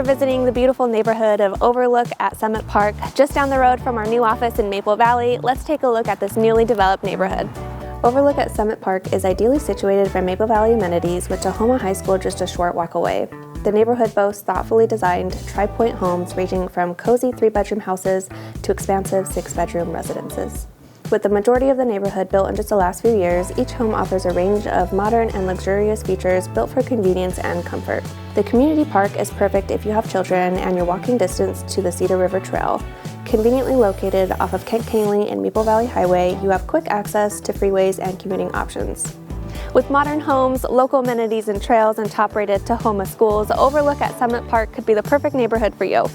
visiting the beautiful neighborhood of Overlook at Summit Park, just down the road from our new office in Maple Valley. Let's take a look at this newly developed neighborhood. Overlook at Summit Park is ideally situated for Maple Valley amenities with Tahoma High School just a short walk away. The neighborhood boasts thoughtfully designed tri-point homes ranging from cozy 3-bedroom houses to expansive 6-bedroom residences. With the majority of the neighborhood built in just the last few years, each home offers a range of modern and luxurious features built for convenience and comfort. The community park is perfect if you have children and you're walking distance to the Cedar River Trail. Conveniently located off of Kent Canely and Maple Valley Highway, you have quick access to freeways and commuting options. With modern homes, local amenities and trails, and top-rated Tahoma schools, Overlook at Summit Park could be the perfect neighborhood for you.